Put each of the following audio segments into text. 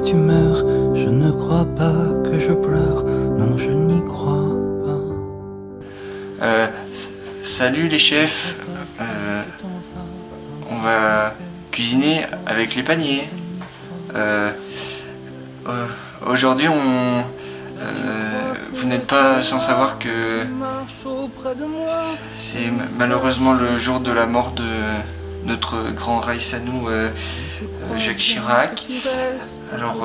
tu meurs. Je ne crois pas que je pleure. Non, je n'y crois pas. Salut les chefs. On va cuisiner avec les paniers. Aujourd'hui, vous n'êtes pas sans savoir que c'est malheureusement le jour de la mort de notre grand Raïs à nous, Jacques Chirac. Alors,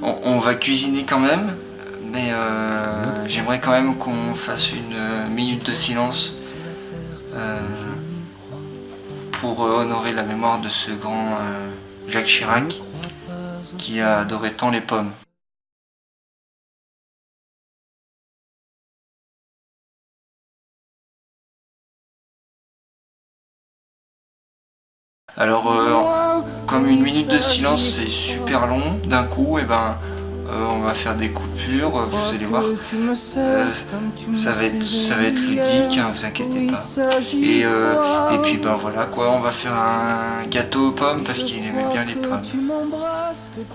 on va cuisiner quand même, mais j'aimerais quand même qu'on fasse une minute de silence pour honorer la mémoire de ce grand Jacques Chirac qui a adoré tant les pommes. Alors, comme une minute de silence c'est super long, d'un coup, on va faire des coupures, vous allez voir, ça va être ludique, hein, vous inquiétez pas. Et puis voilà quoi, on va faire un gâteau aux pommes parce qu'il aimait bien les pommes.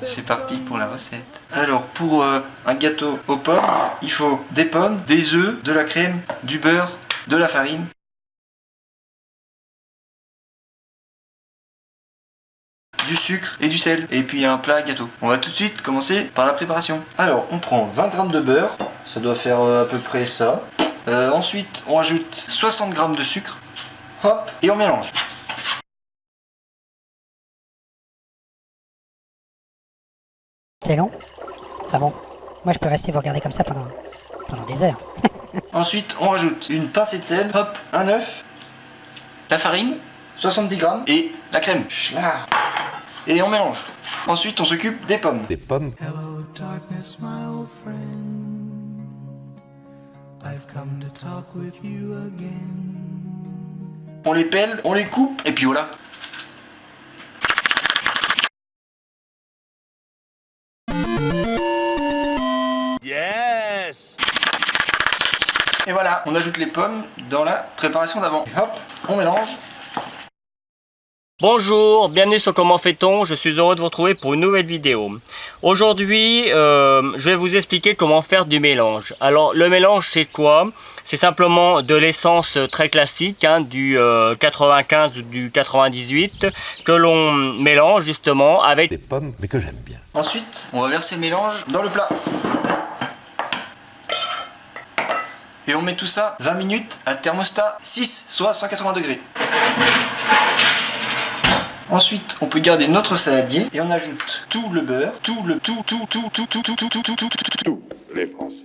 C'est parti pour la recette. Alors pour un gâteau aux pommes, il faut des pommes, des œufs, de la crème, du beurre, de la farine, du sucre et du sel, et puis un plat gâteau. On va tout de suite commencer par la préparation. Alors on prend 20 g de beurre, ça doit faire à peu près ça. Ensuite on ajoute 60 g de sucre, hop, et on mélange. C'est long. Enfin bon, moi je peux rester vous regarder comme ça pendant des heures. Ensuite on rajoute une pincée de sel, hop, un œuf, la farine, 70 g et la crème. Schla. Et on mélange. Ensuite on s'occupe des pommes. Des pommes. Hello darkness, my old friend. I've come to talk with you again. On les pèle, on les coupe, et puis voilà. Yes! Et voilà, on ajoute les pommes dans la préparation d'avant. Hop, on mélange. Bonjour, bienvenue sur Comment fait-on, je suis heureux de vous retrouver pour une nouvelle vidéo. Aujourd'hui, je vais vous expliquer comment faire du mélange. Alors, le mélange, c'est quoi? C'est simplement de l'essence très classique, hein, du 95 ou du 98, que l'on mélange justement avec Des pommes, mais que j'aime bien. Ensuite, on va verser le mélange dans le plat. Et on met tout ça 20 minutes à thermostat 6, soit 180 degrés. Ensuite, on peut garder notre saladier et on ajoute tout le beurre, tout les Français.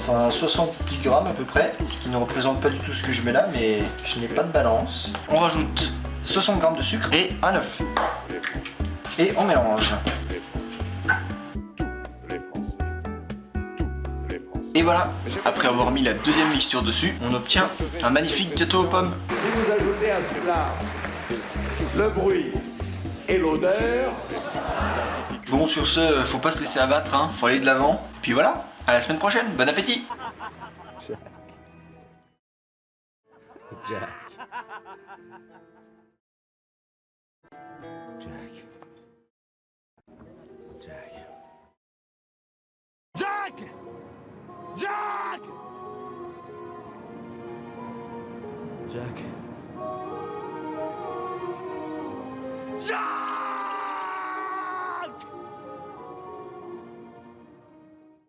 enfin 70 grammes à peu près, ce qui ne représente pas du tout ce que je mets là, mais je n'ai pas de balance. On rajoute 60 grammes de sucre et un œuf. Et on mélange. Et voilà, après avoir mis la deuxième mixture dessus, on obtient un magnifique gâteau aux pommes. Si vous ajoutez à cela le bruit et l'odeur, Bon, sur ce, faut pas se laisser abattre, hein, faut aller de l'avant. Puis voilà, à la semaine prochaine, bon appétit! Jack. Jack! Jack! Jack. Jack!